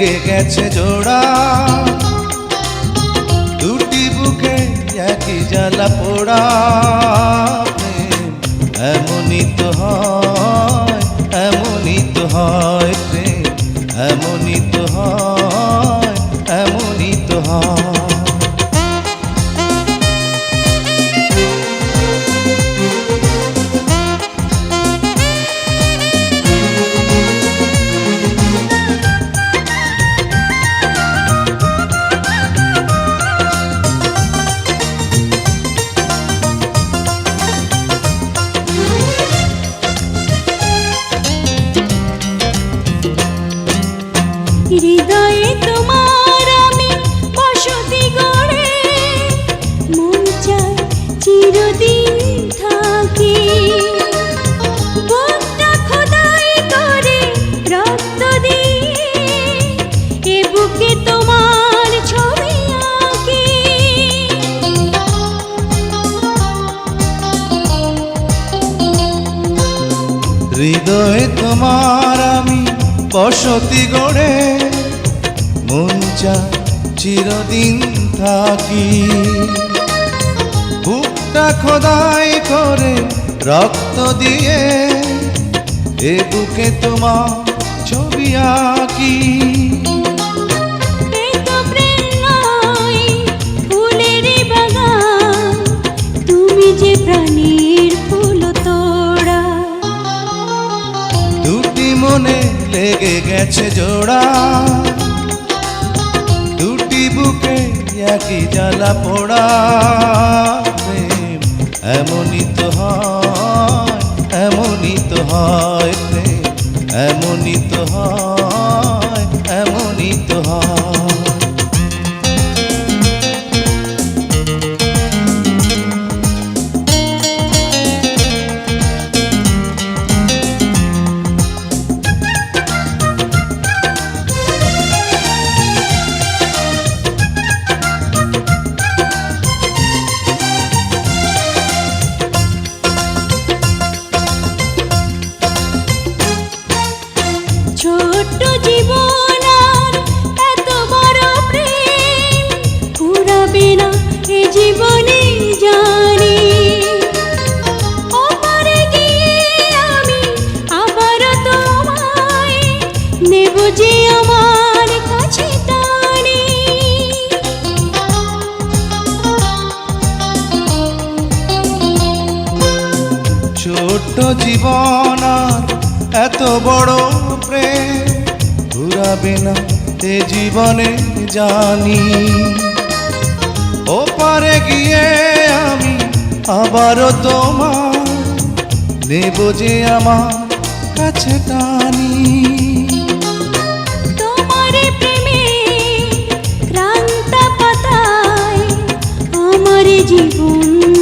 লেগে গেছে জোড়া, দুটি বুকে একই জ্বালা পোড়া। এমনই তো হয়, এমনই তো হয় প্রেম, এমনই তো হয়, এমনই তো হয়। হৃদয়ে তোমার আমি বসতি গড়ে, মন চায় চিরদিন থাকি। বুকটা খোদাই করে রক্ত দিয়ে, এ বুকে তোমার ছবি আঁকি। হৃদয়ে তোমার আমি বসতি গড়ে, মন চায় চিরদিন থাকি। বুকটা খোদাই করে রক্ত দিয়ে, এ বুকে তোমার ছবি আঁকি। এই তো প্রেম নয় ফুলের বাগান, তুমি যে প্রাণীর ফুল তোড়া। দুটি মনে লেগে গেছে জোড়া, দুটি বুকে একই জ্বালা পোড়া। প্রেম এমনই তো হয়, এমনই তো হয় প্রেম, এমনই তো হয়, এমনই তো হয়। ছোট্ট জীবন আর এত বড় প্রেম ফুরাবে না এ জীবনে জানি। ওপারে গিয়ে আমি আবার তোমায় নেব যে আমার কাছে টানি। ছোট্ট জীবন আর এত বড় প্রেম ঘুরাবে না এ জীবনে জানি। ওপারে গিয়ে আমি আবারও তোমার নেব যে আমার কাছে টানি। তোমার প্রেমে ক্রান্ত পাতায় আমার জীবন